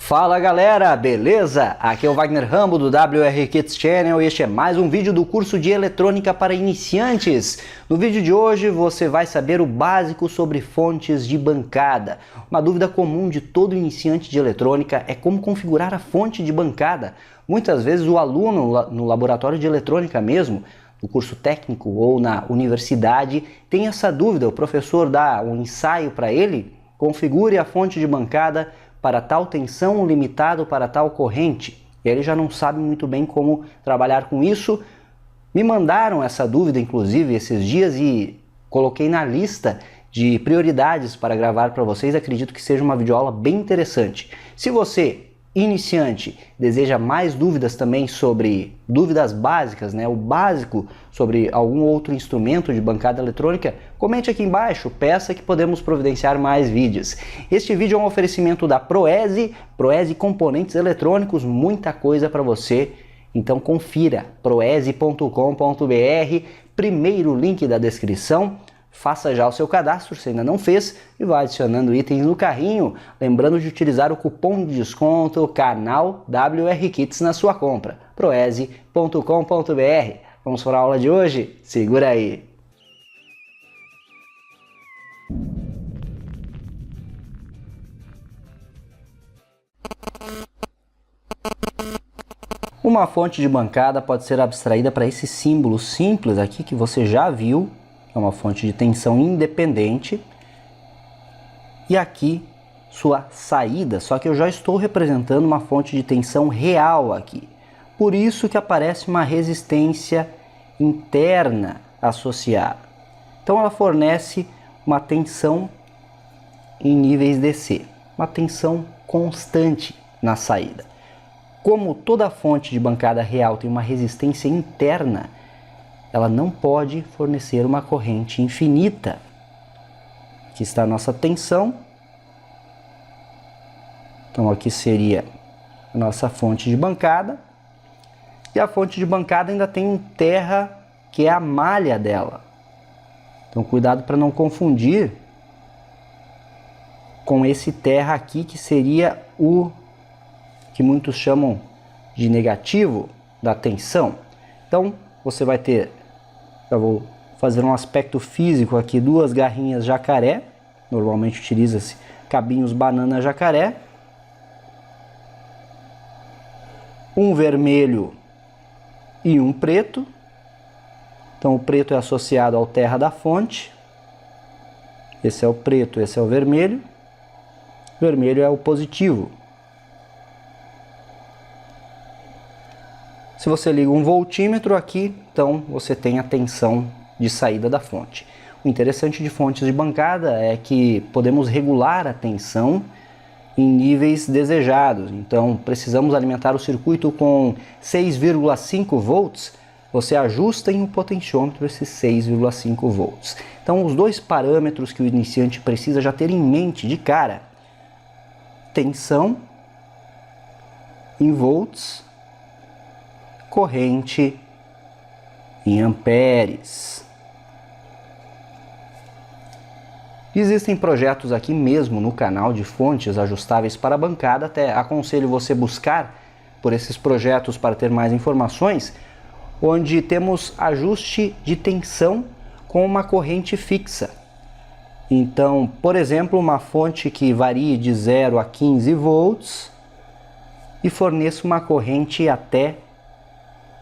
Fala galera, beleza? Aqui é o Wagner Rambo do WR Kits Channel e este é mais um vídeo do curso de eletrônica para iniciantes. No vídeo de hoje você vai saber o básico sobre fontes de bancada. Uma dúvida comum de todo iniciante de eletrônica é como configurar a fonte de bancada. Muitas vezes o aluno no laboratório de eletrônica mesmo, no curso técnico ou na universidade, tem essa dúvida. O professor dá um ensaio para ele, configure a fonte de bancada para tal tensão, limitado para tal corrente. E ele já não sabe muito bem como trabalhar com isso. Me mandaram essa dúvida, inclusive, esses dias e coloquei na lista de prioridades para gravar para vocês. Acredito que seja uma videoaula bem interessante. Se você, iniciante, deseja mais dúvidas também sobre dúvidas básicas, o básico sobre algum outro instrumento de bancada eletrônica, comente aqui embaixo, peça que podemos providenciar mais vídeos. Este vídeo é um oferecimento da Proese Componentes Eletrônicos, muita coisa para você, então confira, proese.com.br, primeiro link da descrição. Faça já o seu cadastro, se ainda não fez, e vá adicionando itens no carrinho, lembrando de utilizar o cupom de desconto canal WR Kits na sua compra, proese.com.br. Vamos para a aula de hoje? Segura aí! Uma fonte de bancada pode ser abstraída para esse símbolo simples aqui que você já viu. É uma fonte de tensão independente. E aqui sua saída, só que eu já estou representando uma fonte de tensão real aqui. Por isso que aparece uma resistência interna associada. Então ela fornece uma tensão em níveis DC, uma tensão constante na saída. Como toda fonte de bancada real tem uma resistência interna, ela não pode fornecer uma corrente infinita. Aqui está a nossa tensão. Então aqui seria a nossa fonte de bancada. E a fonte de bancada ainda tem um terra que é a malha dela. Então cuidado para não confundir com esse terra aqui, que seria o que muitos chamam de negativo da tensão. Então você vai ter, eu vou fazer um aspecto físico aqui, duas garrinhas jacaré, normalmente utiliza-se cabinhos banana jacaré, um vermelho e um preto. Então o preto é associado ao terra da fonte, esse é o preto, esse é o vermelho é o positivo. Se você liga um voltímetro aqui, então você tem a tensão de saída da fonte. O interessante de fontes de bancada é que podemos regular a tensão em níveis desejados. Então precisamos alimentar o circuito com 6,5 volts, você ajusta em um potenciômetro esses 6,5 volts. Então os dois parâmetros que o iniciante precisa já ter em mente de cara: tensão em volts, corrente em amperes. Existem projetos aqui mesmo no canal de fontes ajustáveis para bancada, até aconselho você buscar por esses projetos para ter mais informações, onde temos ajuste de tensão com uma corrente fixa. Então, por exemplo, uma fonte que varie de 0 a 15 volts e forneça uma corrente até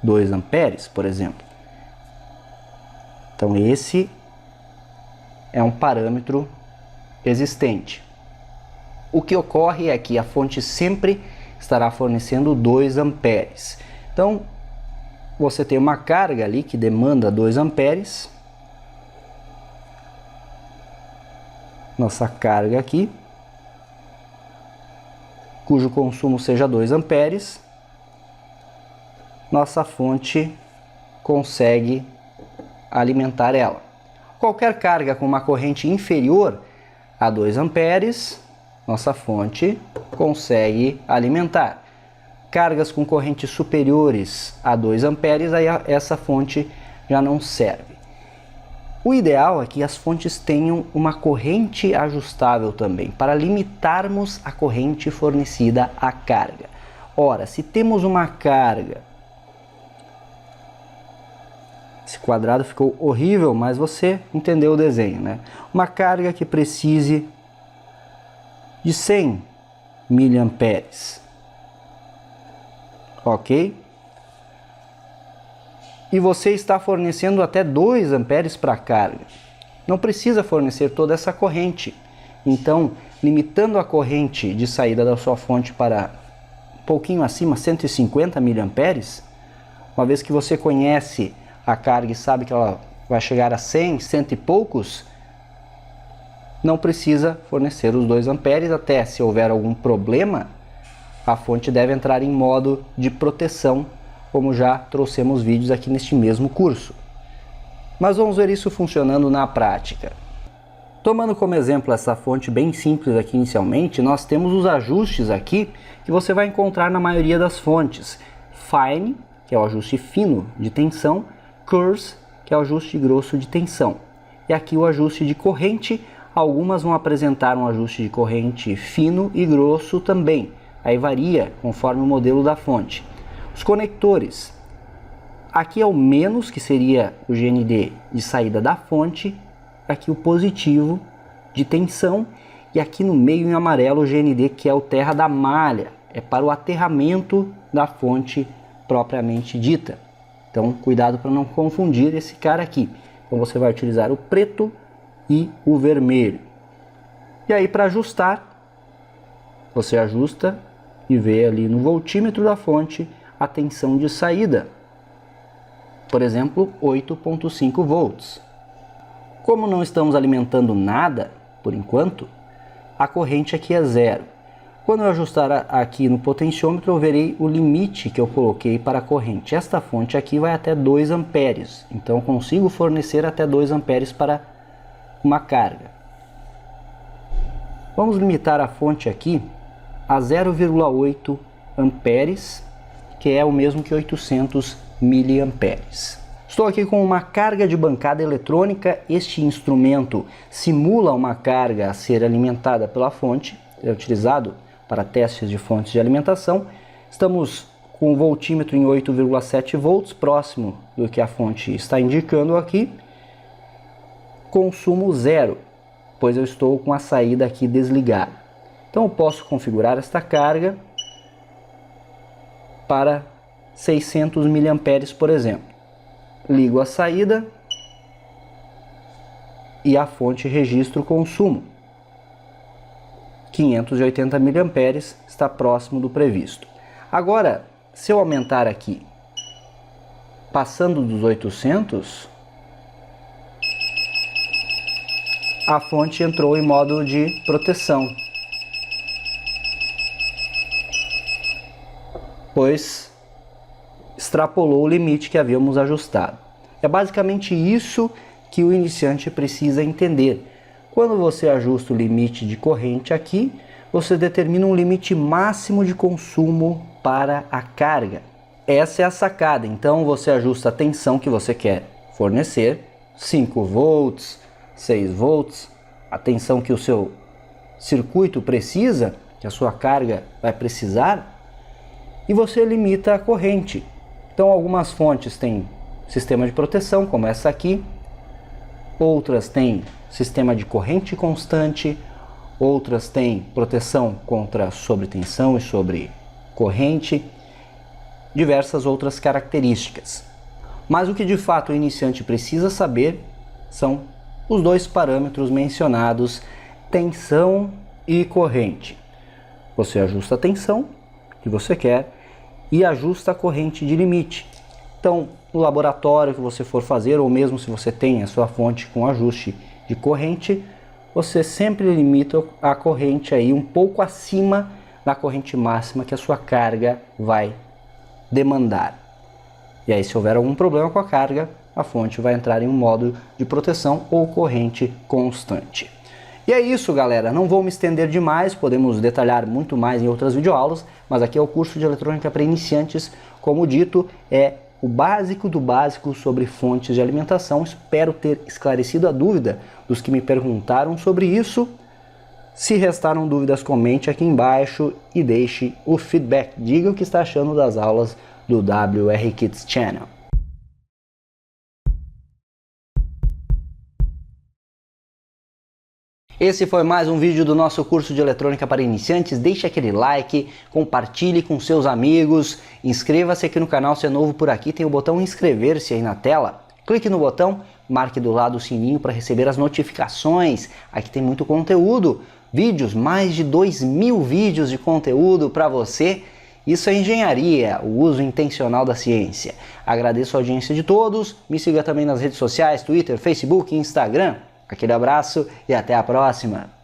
2 amperes, por exemplo. Então esse é um parâmetro existente. O que ocorre é que a fonte sempre estará fornecendo 2 amperes. Então você tem uma carga ali que demanda 2 amperes. Nossa carga aqui, cujo consumo seja 2 amperes. Nossa fonte consegue alimentar ela. Qualquer carga com uma corrente inferior a 2 amperes, nossa fonte consegue alimentar. Cargas com correntes superiores a 2 amperes, aí essa fonte já não serve. O ideal é que as fontes tenham uma corrente ajustável também, para limitarmos a corrente fornecida à carga. Ora, se temos uma carga, esse quadrado ficou horrível, mas você entendeu o desenho, né? Uma carga que precise de 100 miliamperes, ok? E você está fornecendo até 2 amperes para a carga. Não precisa fornecer toda essa corrente. Então, limitando a corrente de saída da sua fonte para um pouquinho acima, 150 miliamperes, uma vez que você conhece a carga e sabe que ela vai chegar a 100, 100 e poucos, não precisa fornecer os 2 amperes, até se houver algum problema, a fonte deve entrar em modo de proteção, como já trouxemos vídeos aqui neste mesmo curso. Mas vamos ver isso funcionando na prática. Tomando como exemplo essa fonte bem simples aqui inicialmente, nós temos os ajustes aqui que você vai encontrar na maioria das fontes. Fine, que é o ajuste fino de tensão, Coarse, que é o ajuste grosso de tensão. E aqui o ajuste de corrente, algumas vão apresentar um ajuste de corrente fino e grosso também. Aí varia conforme o modelo da fonte. Os conectores, aqui é o menos, que seria o GND de saída da fonte, aqui o positivo de tensão, e aqui no meio em amarelo o GND, que é o terra da malha, é para o aterramento da fonte propriamente dita. Então cuidado para não confundir esse cara aqui. Então você vai utilizar o preto e o vermelho. E aí para ajustar, você ajusta e vê ali no voltímetro da fonte a tensão de saída, por exemplo, 8,5 volts. Como não estamos alimentando nada, por enquanto, a corrente aqui é 0. Quando eu ajustar aqui no potenciômetro, eu verei o limite que eu coloquei para a corrente. Esta fonte aqui vai até 2 amperes, então eu consigo fornecer até 2 amperes para uma carga. Vamos limitar a fonte aqui a 0,8 amperes, que é o mesmo que 800 miliamperes. Estou aqui com uma carga de bancada eletrônica. Este instrumento simula uma carga a ser alimentada pela fonte, é utilizado para testes de fontes de alimentação. Estamos com o voltímetro em 8,7 volts, próximo do que a fonte está indicando aqui. Consumo 0, pois eu estou com a saída aqui desligada. Então eu posso configurar esta carga para 600 miliamperes, por exemplo. Ligo a saída e a fonte registra o consumo. 580 miliamperes está próximo do previsto. Agora, se eu aumentar aqui, passando dos 800, a fonte entrou em modo de proteção, pois extrapolou o limite que havíamos ajustado. É basicamente isso que o iniciante precisa entender. Quando você ajusta o limite de corrente aqui, você determina um limite máximo de consumo para a carga. Essa é a sacada. Então você ajusta a tensão que você quer fornecer, 5 volts, 6 volts, a tensão que o seu circuito precisa, que a sua carga vai precisar, e você limita a corrente. Então algumas fontes têm sistema de proteção, como essa aqui, outras têm sistema de corrente constante, outras têm proteção contra sobretensão e sobrecorrente, diversas outras características. Mas o que de fato o iniciante precisa saber são os 2 parâmetros mencionados, tensão e corrente. Você ajusta a tensão que você quer e ajusta a corrente de limite. Então, no laboratório que você for fazer, ou mesmo se você tem a sua fonte com ajuste de corrente, você sempre limita a corrente aí um pouco acima da corrente máxima que a sua carga vai demandar. E aí, se houver algum problema com a carga, a fonte vai entrar em um modo de proteção ou corrente constante. E é isso, galera. Não vou me estender demais, podemos detalhar muito mais em outras videoaulas, mas aqui é o curso de eletrônica para iniciantes. Como dito, é o básico do básico sobre fontes de alimentação. Espero ter esclarecido a dúvida dos que me perguntaram sobre isso. Se restaram dúvidas, comente aqui embaixo e deixe o feedback. Diga o que está achando das aulas do WR Kids Channel. Esse foi mais um vídeo do nosso curso de eletrônica para iniciantes. Deixe aquele like, compartilhe com seus amigos, inscreva-se aqui no canal se é novo por aqui, tem o botão inscrever-se aí na tela. Clique no botão, marque do lado o sininho para receber as notificações. Aqui tem muito conteúdo, vídeos, mais de 2.000 vídeos de conteúdo para você. Isso é engenharia, o uso intencional da ciência. Agradeço a audiência de todos, me siga também nas redes sociais, Twitter, Facebook e Instagram. Aquele abraço e até a próxima!